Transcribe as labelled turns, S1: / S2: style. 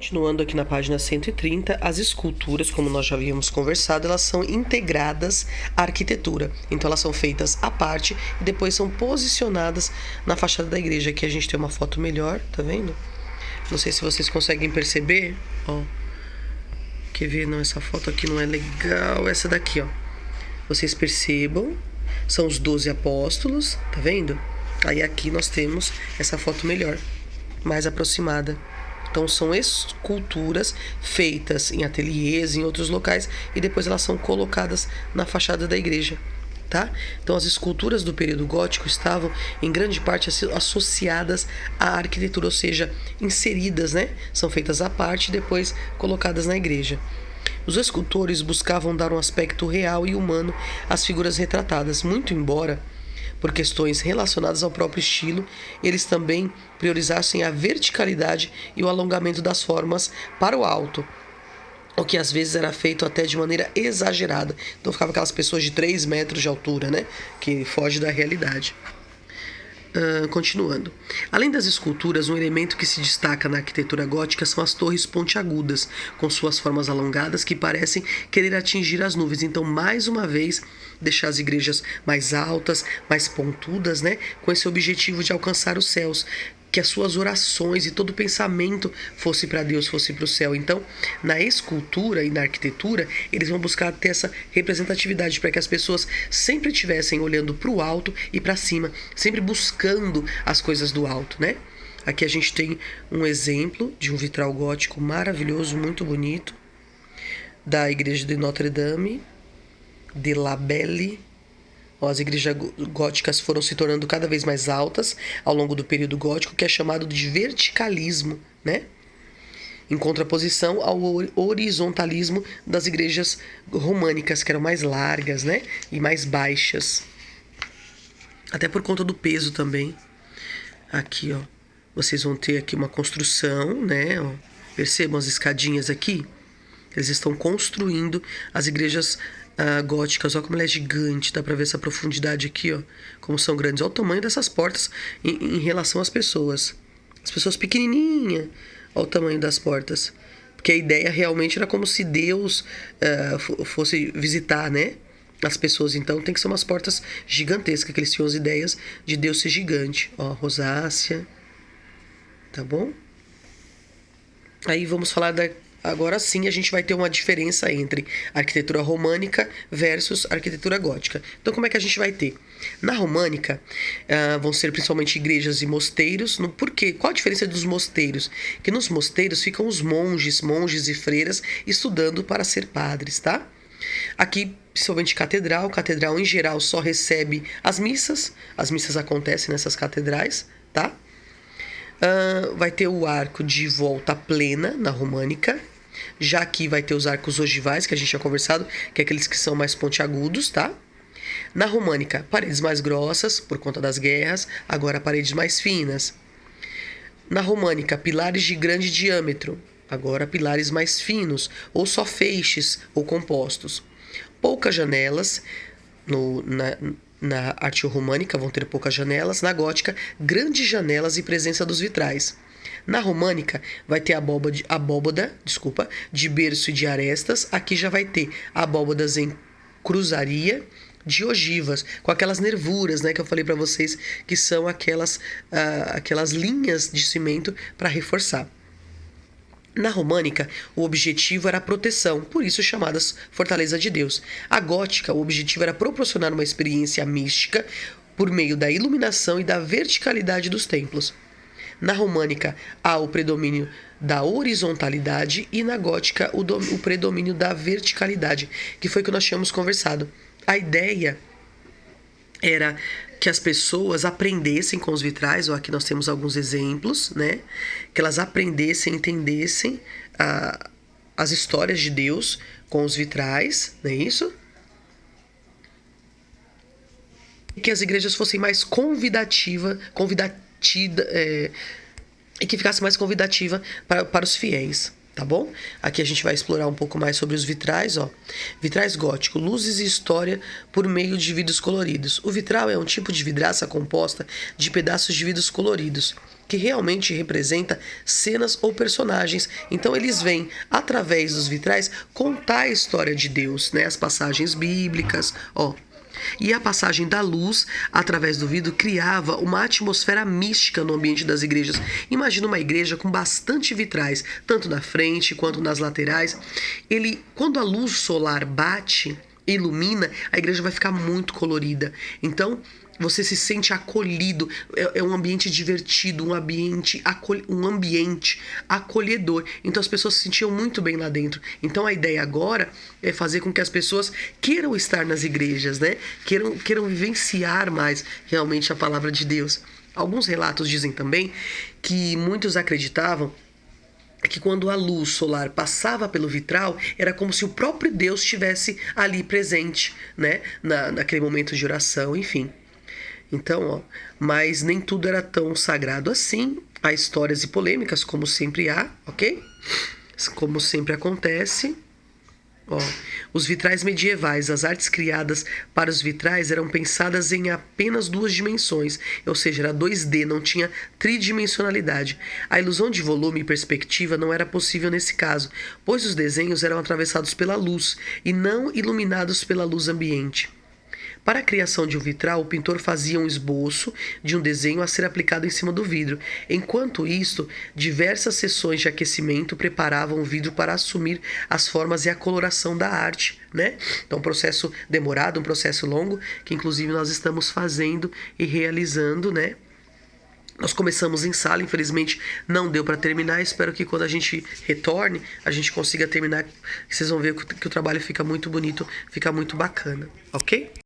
S1: Continuando aqui na página 130, as esculturas, como nós já havíamos conversado, elas são integradas à arquitetura. Então elas são feitas à parte e depois são posicionadas na fachada da igreja. Aqui a gente tem uma foto melhor, tá vendo? Não sei se vocês conseguem perceber, ó. Quer ver? Não, essa foto aqui não é legal. Essa daqui, ó. Vocês percebam, são os 12 apóstolos, tá vendo? Aí aqui nós temos essa foto melhor, mais aproximada. Então são esculturas feitas em ateliês, em outros locais, e depois elas são colocadas na fachada da igreja, tá? Então as esculturas do período gótico estavam em grande parte associadas à arquitetura, ou seja, inseridas, né? São feitas à parte e depois colocadas na igreja. Os escultores buscavam dar um aspecto real e humano às figuras retratadas, muito embora, por questões relacionadas ao próprio estilo, eles também priorizassem a verticalidade e o alongamento das formas para o alto, o que às vezes era feito até de maneira exagerada. Então ficava aquelas pessoas de 3 metros de altura, né? Que foge da realidade. Continuando. Além das esculturas, um elemento que se destaca na arquitetura gótica são as torres pontiagudas, com suas formas alongadas que parecem querer atingir as nuvens. Então, mais uma vez, deixar as igrejas mais altas, mais pontudas, né? Com esse objetivo de alcançar os céus. Que as suas orações e todo o pensamento fosse para Deus, fosse para o céu. Então, na escultura e na arquitetura, eles vão buscar ter essa representatividade para que as pessoas sempre estivessem olhando para o alto e para cima, sempre buscando as coisas do alto, né? Aqui a gente tem um exemplo de um vitral gótico maravilhoso, muito bonito, da igreja de Notre-Dame de la Belle. As igrejas góticas foram se tornando cada vez mais altas ao longo do período gótico, que é chamado de verticalismo, né? Em contraposição ao horizontalismo das igrejas românicas, que eram mais largas, né? E mais baixas. Até por conta do peso também. Aqui, ó, vocês vão ter aqui uma construção, né? Ó, percebam as escadinhas aqui? Eles estão construindo as igrejas góticas. Olha como ela é gigante, dá pra ver essa profundidade aqui, ó, como são grandes. Olha o tamanho dessas portas em relação às pessoas. As pessoas pequenininhas, olha o tamanho das portas. Porque a ideia realmente era como se Deus fosse visitar, né, as pessoas. Então tem que ser umas portas gigantescas, que eles tinham as ideias de Deus ser gigante. Ó, rosácea, tá bom? Aí vamos falar agora sim a gente vai ter uma diferença entre arquitetura românica versus arquitetura gótica. Então como é que a gente vai ter? Na românica vão ser principalmente igrejas e mosteiros. Por quê? Qual a diferença dos mosteiros? Que nos mosteiros ficam os monges e freiras estudando para ser padres, tá? Aqui, principalmente catedral em geral só recebe as missas acontecem nessas catedrais, tá? Vai ter o arco de volta plena na românica. Já aqui vai ter os arcos ogivais, que a gente tinha conversado, que é aqueles que são mais pontiagudos, tá? Na românica, paredes mais grossas, por conta das guerras, agora paredes mais finas. Na românica, pilares de grande diâmetro, agora pilares mais finos, ou só feixes ou compostos. Poucas janelas, na arte românica vão ter poucas janelas, na gótica, grandes janelas e presença dos vitrais. Na românica vai ter abóbada de berço e de arestas. Aqui já vai ter abóbadas em cruzaria de ogivas, com aquelas nervuras, né, que eu falei para vocês, que são aquelas linhas de cimento para reforçar. Na românica, o objetivo era a proteção, por isso chamadas Fortaleza de Deus. A gótica, o objetivo era proporcionar uma experiência mística por meio da iluminação e da verticalidade dos templos. Na românica, há o predomínio da horizontalidade e na gótica o predomínio da verticalidade, que foi o que nós tínhamos conversado. A ideia era que as pessoas aprendessem com os vitrais, ou aqui nós temos alguns exemplos, né? Que elas aprendessem, entendessem as histórias de Deus com os vitrais, não é isso? E que as igrejas fossem mais e que ficasse mais convidativa para os fiéis, tá bom? Aqui a gente vai explorar um pouco mais sobre os vitrais, ó. Vitrais gótico, luzes e história por meio de vidros coloridos. O vitral é um tipo de vidraça composta de pedaços de vidros coloridos. que realmente representa cenas ou personagens. Então eles vêm, através dos vitrais, contar a história de Deus, né? As passagens bíblicas, ó. E a passagem da luz, através do vidro, criava uma atmosfera mística no ambiente das igrejas. Imagina uma igreja com bastante vitrais, tanto na frente quanto nas laterais. Quando a luz solar bate, ilumina, a igreja vai ficar muito colorida. Então, você se sente acolhido, é um ambiente divertido, um ambiente acolhedor. Então as pessoas se sentiam muito bem lá dentro. Então a ideia agora é fazer com que as pessoas queiram estar nas igrejas, né? Queiram vivenciar mais realmente a palavra de Deus. Alguns relatos dizem também que muitos acreditavam que quando a luz solar passava pelo vitral, era como se o próprio Deus estivesse ali presente, né? Naquele momento de oração, enfim. Então, ó, mas nem tudo era tão sagrado assim. Há histórias e polêmicas, como sempre há, ok? Como sempre acontece. Ó, os vitrais medievais, as artes criadas para os vitrais eram pensadas em apenas 2 dimensões, ou seja, era 2D, não tinha tridimensionalidade. A ilusão de volume e perspectiva não era possível nesse caso, pois os desenhos eram atravessados pela luz e não iluminados pela luz ambiente. Para a criação de um vitral, o pintor fazia um esboço de um desenho a ser aplicado em cima do vidro. Enquanto isto, diversas sessões de aquecimento preparavam o vidro para assumir as formas e a coloração da arte, né? Então, um processo demorado, um processo longo, que inclusive nós estamos fazendo e realizando, né? Nós começamos em sala, infelizmente não deu para terminar. Espero que quando a gente retorne, a gente consiga terminar. Vocês vão ver que o trabalho fica muito bonito, fica muito bacana, ok?